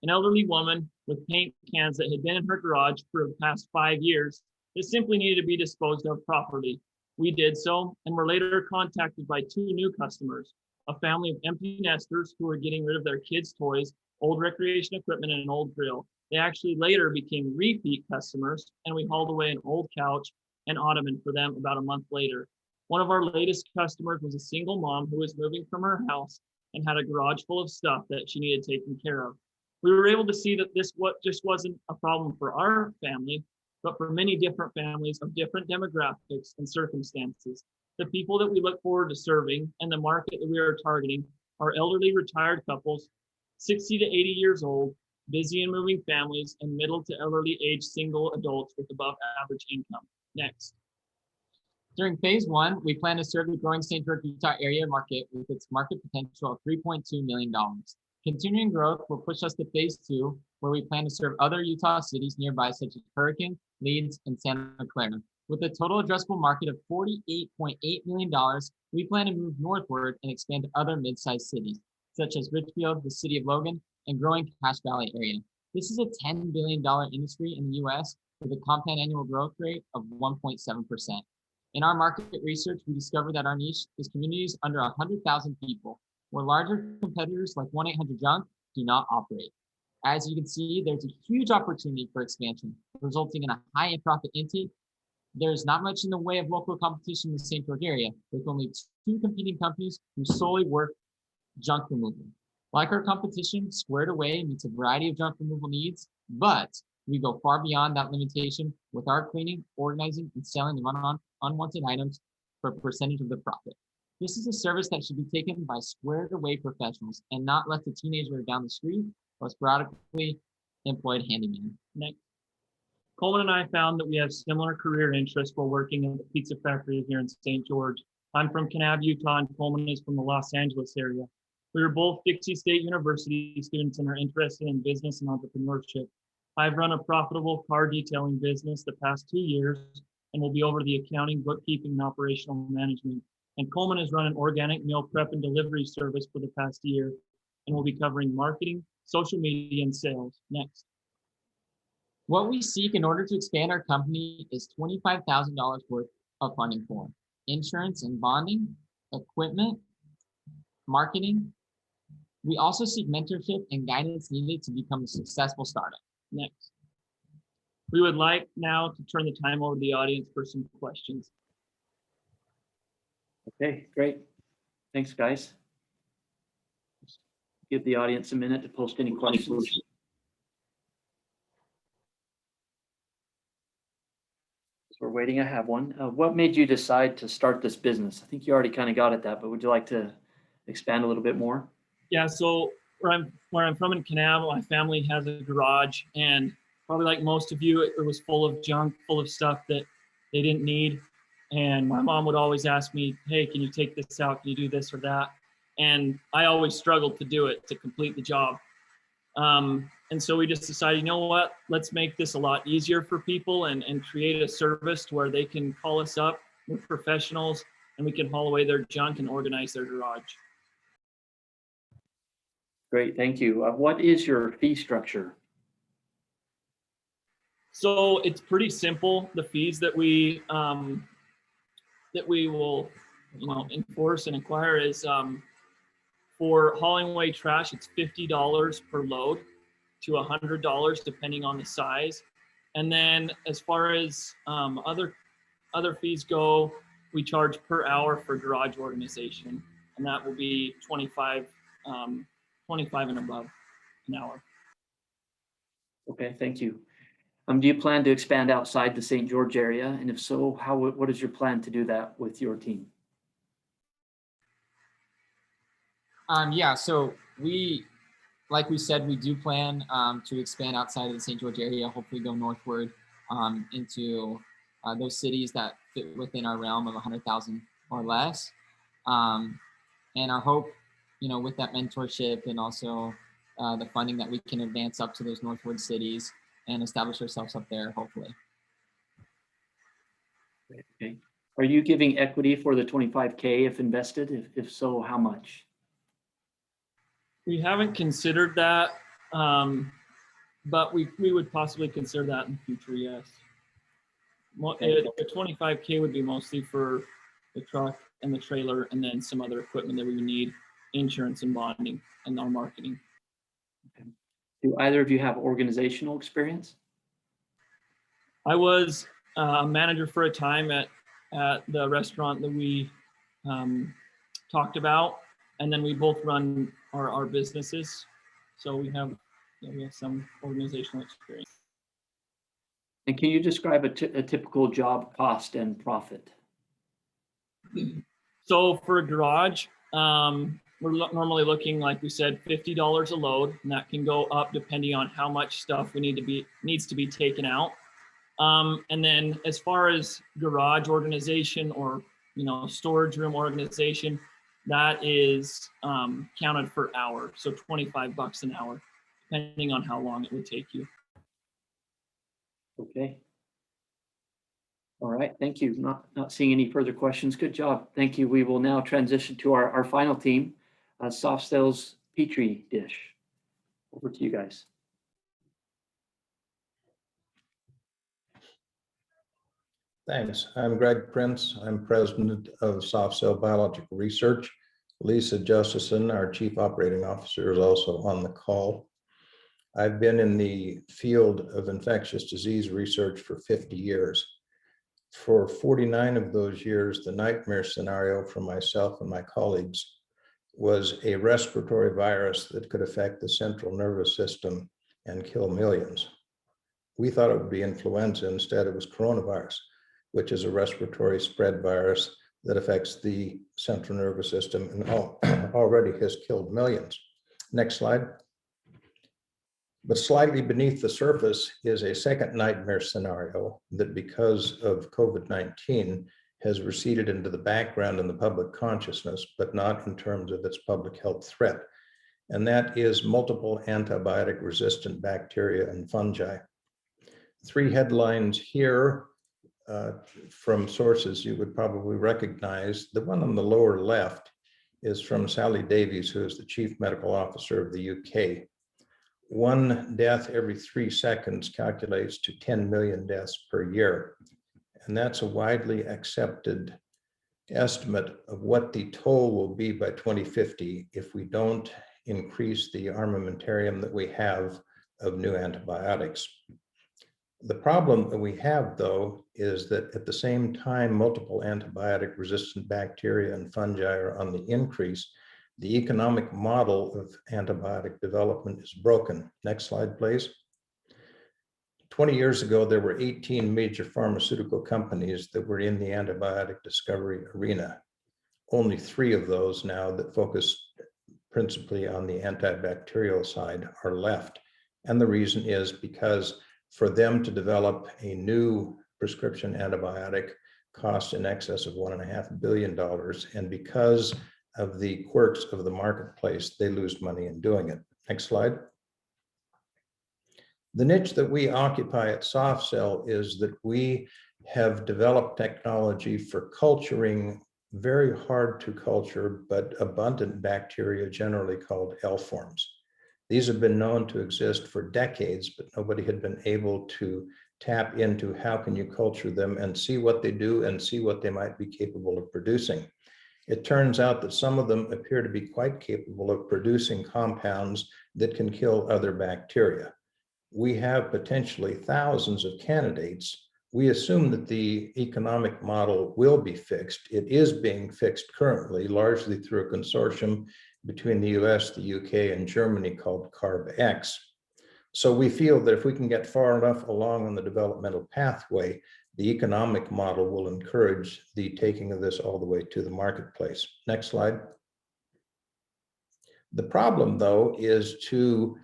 an elderly woman with paint cans that had been in her garage for the past 5 years that simply needed to be disposed of properly. We did so and were later contacted by 2 new customers, a family of empty nesters who were getting rid of their kids' toys, old recreation equipment, and an old grill. They actually later became repeat customers, and we hauled away an old couch and ottoman for them about a month later. One of our latest customers was a single mom who was moving from her house and had a garage full of stuff that she needed taken care of. We were able to see that this just wasn't a problem for our family, but for many different families of different demographics and circumstances. The people that we look forward to serving and the market that we are targeting are elderly retired couples, 60 to 80 years old, busy and moving families, and middle to elderly age single adults with above average income. Next. During phase 1, we plan to serve the growing St. George, Utah area market with its market potential of $3.2 million. Continuing growth will push us to phase 2, where we plan to serve other Utah cities nearby, such as Hurricane, Leeds, and Santa Clara. With a total addressable market of $48.8 million, we plan to move northward and expand to other mid-sized cities, such as Richfield, the city of Logan, and growing Cache Valley area. This is a $10 billion industry in the US with a compound annual growth rate of 1.7%. In our market research, we discovered that our niche is communities under 100,000 people, where larger competitors like 1-800-JUNK do not operate. As you can see, there's a huge opportunity for expansion, resulting in a high profit intake. There's not much in the way of local competition in the St. George area, with only 2 competing companies who solely work junk removal. Like our competition, Squared Away meets a variety of junk removal needs, but we go far beyond that limitation with our cleaning, organizing, and selling of unwanted items for a percentage of the profit. This is a service that should be taken by Squared Away professionals and not left a teenager down the street or sporadically employed handyman. Next. Coleman and I found that we have similar career interests while working in the pizza factory here in St. George. I'm from Kanab, Utah, and Coleman is from the Los Angeles area. We are both Dixie State University students and are interested in business and entrepreneurship. I've run a profitable car detailing business the past 2 years and will be over the accounting, bookkeeping, and operational management. And Coleman has run an organic meal prep and delivery service for the past year and will be covering marketing, social media, and sales. Next. What we seek in order to expand our company is $25,000 worth of funding for insurance and bonding, equipment, marketing. We also seek mentorship and guidance needed to become a successful startup. Next. We would like now to turn the time over to the audience for some questions. Okay, great. Thanks, guys. Give the audience a minute to post any questions. As we're waiting, I have one. What made you decide to start this business? I think you already kind of got at that, but would you like to expand a little bit more? Yeah, so where I'm from in Kanab, my family has a garage, and probably like most of you, it was full of junk, full of stuff that they didn't need. And my mom would always ask me, hey, can you take this out? Can you do this or that? And I always struggled to do it, to complete the job. And so we just decided, you know what, let's make this a lot easier for people and create a service to where they can call us up with professionals and we can haul away their junk and organize their garage. Great, thank you. What is your fee structure? So it's pretty simple. The fees that we will, enforce and acquire is for hauling away trash. It's $50 per load to $100 depending on the size. And then as far as other fees go, we charge per hour for garage organization, and that will be 25 and above an hour. Okay, thank you. Do you plan to expand outside the St. George area? And if so, what is your plan to do that with your team? Yeah, so like we said, we do plan to expand outside of the St. George area, hopefully go northward into those cities that fit within our realm of 100,000 or less. And our hope, with that mentorship and also the funding that we can advance up to those northward cities and establish ourselves up there, hopefully. Okay. Are you giving equity for the 25K if invested? If so, how much? We haven't considered that, but we would possibly consider that in the future, yes. The 25K would be mostly for the truck and the trailer and then some other equipment that we would need, insurance and bonding and our marketing. Okay. Do either of you have organizational experience? I was a manager for a time at the restaurant that we talked about, and then we both run our businesses. So we have some organizational experience. And can you describe a typical job cost and profit? So for a garage, we're normally looking, like we said, $50 a load, and that can go up depending on how much stuff needs to be taken out. And then as far as garage organization or storage room organization, that is counted per hour, so $25 an hour, depending on how long it would take you. Okay. All right, thank you. Not seeing any further questions. Good job. Thank you. We will now transition to our final team, Soft Sales Petri Dish. Over to you guys. Thanks. I'm Greg Prince. I'm president of Soft Cell Biological Research. Lisa Justison, our chief operating officer, is also on the call. I've been in the field of infectious disease research for 50 years. For 49 of those years, the nightmare scenario for myself and my colleagues was a respiratory virus that could affect the central nervous system and kill millions. We thought it would be influenza. Instead, it was coronavirus, which is a respiratory spread virus that affects the central nervous system and already has killed millions. Next slide. But slightly beneath the surface is a second nightmare scenario that, because of COVID-19, has receded into the background in the public consciousness, but not in terms of its public health threat. And that is multiple antibiotic resistant bacteria and fungi. 3 headlines here from sources you would probably recognize. The one on the lower left is from Sally Davies, who is the chief medical officer of the UK. 1 death every 3 seconds calculates to 10 million deaths per year. And that's a widely accepted estimate of what the toll will be by 2050 if we don't increase the armamentarium that we have of new antibiotics. The problem that we have, though, is that at the same time multiple antibiotic resistant bacteria and fungi are on the increase, the economic model of antibiotic development is broken. Next slide, please. 20 years ago, there were 18 major pharmaceutical companies that were in the antibiotic discovery arena. Only 3 of those now that focus principally on the antibacterial side are left. And the reason is because for them to develop a new prescription antibiotic costs in excess of $1.5 billion. And because of the quirks of the marketplace, they lose money in doing it. Next slide. The niche that we occupy at SoftCell is that we have developed technology for culturing very hard to culture but abundant bacteria, generally called L-forms. These have been known to exist for decades, but nobody had been able to tap into how can you culture them and see what they do and see what they might be capable of producing. It turns out that some of them appear to be quite capable of producing compounds that can kill other bacteria. We have potentially thousands of candidates. We assume that the economic model will be fixed. It is being fixed currently, largely through a consortium between the US, the UK, and Germany called CARB-X. So we feel that if we can get far enough along on the developmental pathway, the economic model will encourage the taking of this all the way to the marketplace. Next slide. The problem, though, is to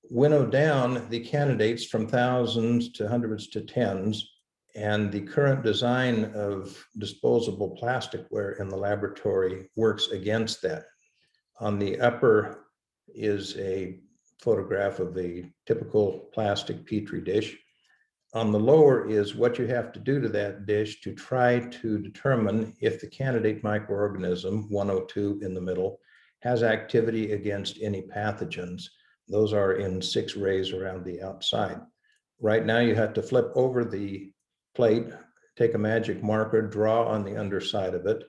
winnow down the candidates from thousands to hundreds to tens, and the current design of disposable plasticware in the laboratory works against that. On the upper is a photograph of a typical plastic Petri dish. On the lower is what you have to do to that dish to try to determine if the candidate microorganism, 102 in the middle, has activity against any pathogens. Those are in 6 rays around the outside. Right now, you have to flip over the plate, take a magic marker, draw on the underside of it,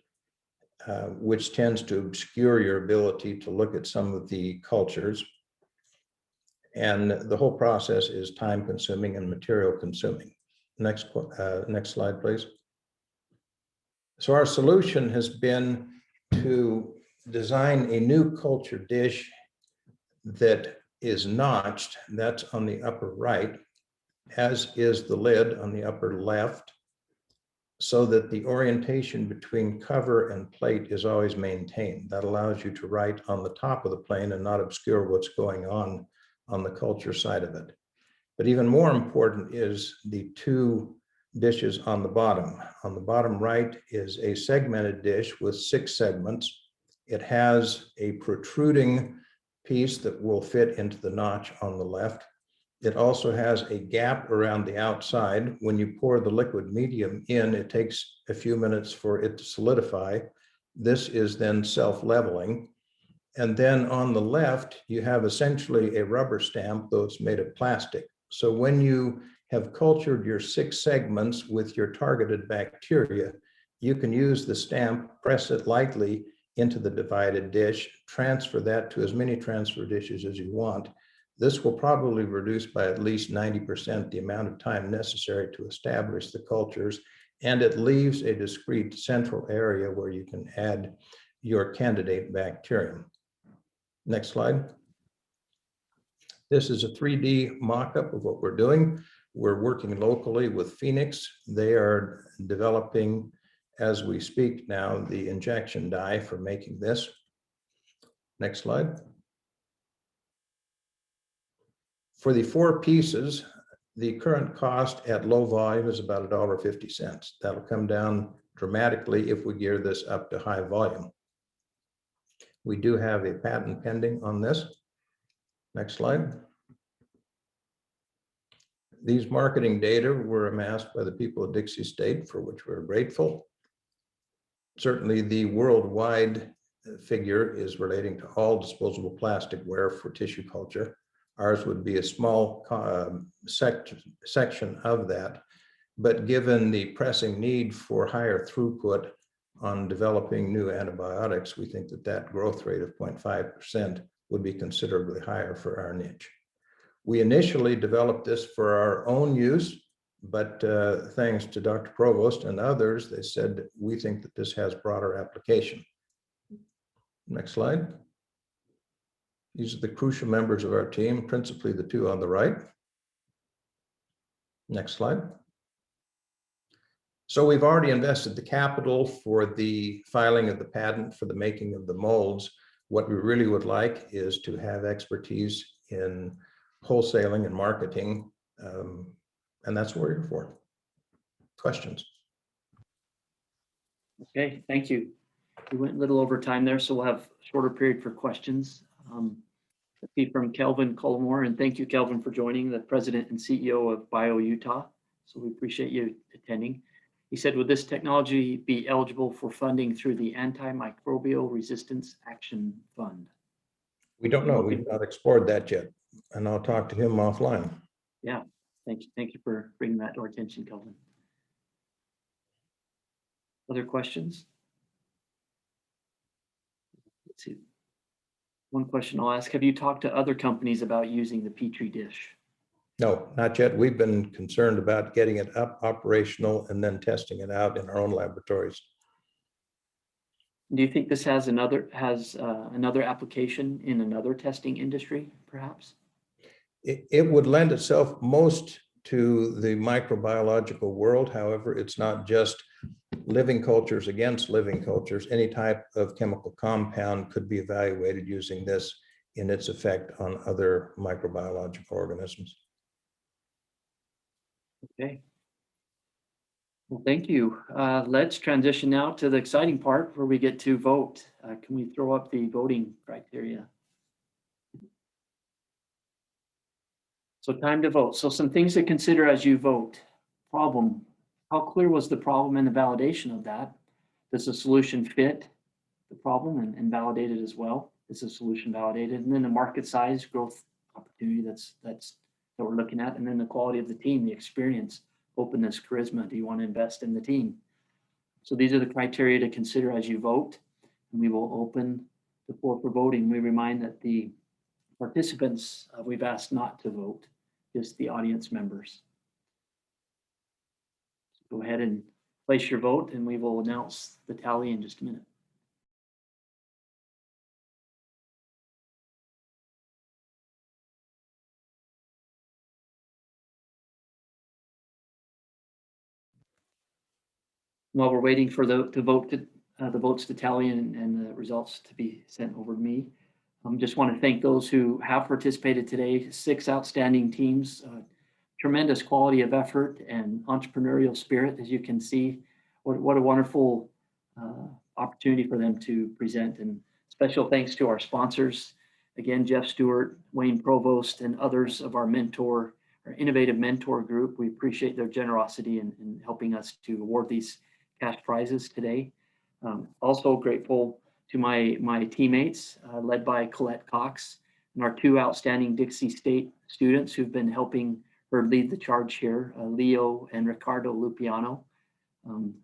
which tends to obscure your ability to look at some of the cultures. And the whole process is time consuming and material consuming. Next slide, please. So our solution has been to design a new culture dish that is notched, that's on the upper right, as is the lid on the upper left, so that the orientation between cover and plate is always maintained. That allows you to write on the top of the plane and not obscure what's going on the culture side of it. But even more important is the 2 dishes on the bottom. On the bottom right is a segmented dish with 6 segments. It has a protruding piece that will fit into the notch on the left. It also has a gap around the outside. When you pour the liquid medium in, it takes a few minutes for it to solidify. This is then self-leveling. And then on the left, you have essentially a rubber stamp, though it's made of plastic. So when you have cultured your 6 segments with your targeted bacteria, you can use the stamp, press it lightly into the divided dish, transfer that to as many transfer dishes as you want. This will probably reduce by at least 90% the amount of time necessary to establish the cultures, and it leaves a discrete central area where you can add your candidate bacterium. Next slide. This is a 3D mock-up of what we're doing. We're working locally with Phoenix. They are developing, as we speak now, the injection die for making this. Next slide. For the 4 pieces, the current cost at low volume is about $1.50. That'll come down dramatically if we gear this up to high volume. We do have a patent pending on this. Next slide. These marketing data were amassed by the people of Dixie State, for which we're grateful. Certainly the worldwide figure is relating to all disposable plasticware for tissue culture. Ours would be a small section of that, but given the pressing need for higher throughput on developing new antibiotics, we think that that growth rate of 0.5% would be considerably higher for our niche. We initially developed this for our own use, but thanks to Dr. Provost and others, they said, we think that this has broader application. Next slide. These are the crucial members of our team, principally the 2 on the right. Next slide. So we've already invested the capital for the filing of the patent for the making of the molds. What we really would like is to have expertise in wholesaling and marketing, and that's what we're here for. Questions? Okay, thank you. We went a little over time there, so we'll have a shorter period for questions. Let's see from Kelvin Colmore, and thank you, Kelvin, for joining, the president and CEO of BioUtah. So we appreciate you attending. He said, would this technology be eligible for funding through the Antimicrobial Resistance Action Fund? We don't know. We've not explored that yet, and I'll talk to him offline. Yeah, thank you for bringing that to our attention, Kelvin. Other questions? Let's see. One question I'll ask, have you talked to other companies about using the Petri dish? No, not yet. We've been concerned about getting it up operational and then testing it out in our own laboratories. Do you think this has another application in another testing industry, perhaps? It would lend itself most to the microbiological world. However, it's not just living cultures against living cultures. Any type of chemical compound could be evaluated using this in its effect on other microbiological organisms. Okay. Well, thank you. Let's transition now to the exciting part where we get to vote. Can we throw up the voting criteria? So time to vote. So some things to consider as you vote. Problem. How clear was the problem and the validation of that? Does the solution fit the problem and validate it as well? Is the solution validated? And then the market size, growth opportunity that we're looking at, and then the quality of the team, the experience, openness, charisma. Do you want to invest in the team? So these are the criteria to consider as you vote. And we will open the floor for voting. We remind that the participants, we've asked not to vote, just the audience members. So go ahead and place your vote, and we will announce the tally in just a minute. While we're waiting for the votes to tally and the results to be sent over to me, just want to thank those who have participated today. 6 outstanding teams, tremendous quality of effort and entrepreneurial spirit. As you can see, what a wonderful opportunity for them to present. And special thanks to our sponsors. Again, Jeff Stewart, Wayne Provost, and others of our innovative mentor group. We appreciate their generosity in helping us to award these cash prizes today. Also grateful to my teammates, led by Colette Cox, and our 2 outstanding Dixie State students who've been helping or lead the charge here, Leo and Ricardo Lupiano.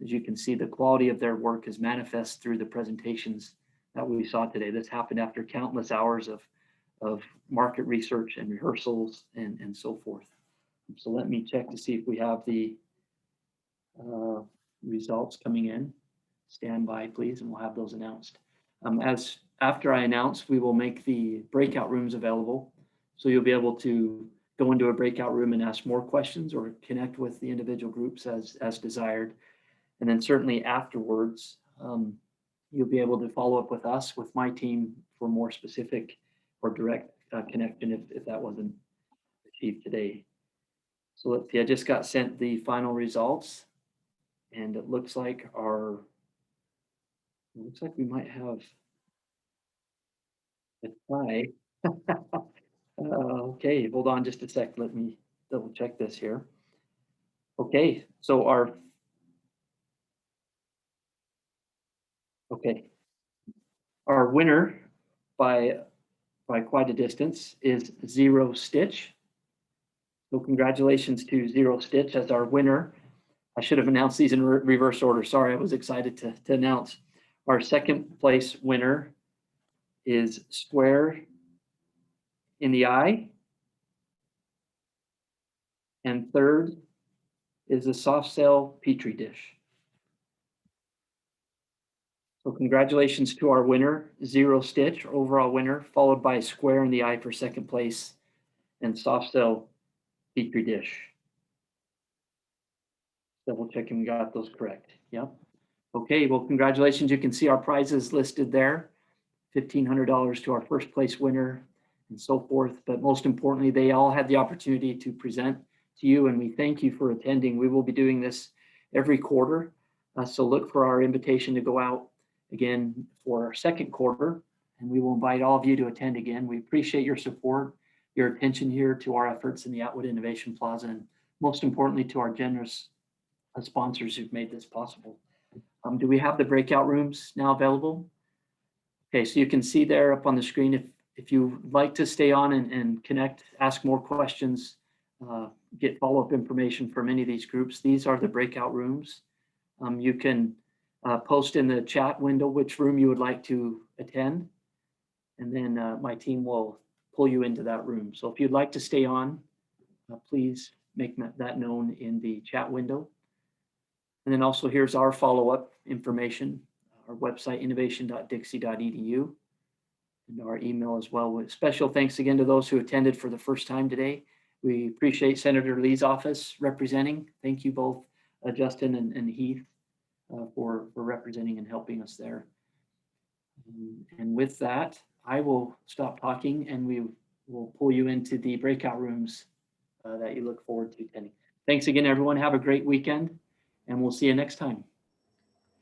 As you can see, the quality of their work is manifest through the presentations that we saw today. This happened after countless hours of market research and rehearsals and so forth. So let me check to see if we have the results coming in. Stand by, please, and we'll have those announced. As after I announce, we will make the breakout rooms available. So you'll be able to go into a breakout room and ask more questions or connect with the individual groups as desired. And then certainly afterwards, you'll be able to follow up with us, with my team, for more specific or direct connection if that wasn't achieved today. So let's see, I just got sent the final results, and it looks like we might have a tie. Okay, hold on just a sec. Let me double check this here. Okay, so our winner by quite a distance is Zero Stitch. So congratulations to Zero Stitch as our winner. I should have announced these in reverse order. Sorry, I was excited to announce. Our second place winner is Square in the Eye. And third is the Soft Cell Petri Dish. So congratulations to our winner, Zero Stitch, overall winner, followed by Square in the Eye for second place, and Soft Cell Petri Dish. Double checking we got those correct. Yep. Okay, well, congratulations. You can see our prizes listed there. $1,500 to our first place winner and so forth. But most importantly, they all had the opportunity to present to you, and we thank you for attending. We will be doing this every quarter. So look for our invitation to go out again for our second quarter, and we will invite all of you to attend again. We appreciate your support, your attention here to our efforts in the Atwood Innovation Plaza, and most importantly to our generous sponsors who've made this possible. Do we have the breakout rooms now available? Okay, so you can see there up on the screen, if you'd like to stay on and connect, ask more questions, get follow-up information from any of these groups, these are the breakout rooms. You can post in the chat window which room you would like to attend, and then my team will pull you into that room. So if you'd like to stay on, please make that known in the chat window. And then also here's our follow-up information, our website, innovation.dixie.edu, and our email as well. With special thanks again to those who attended for the first time today. We appreciate Senator Lee's office representing. Thank you both, Justin and Heath, for representing and helping us there. And with that, I will stop talking and we will pull you into the breakout rooms that you look forward to attending. Thanks again, everyone. Have a great weekend, and we'll see you next time.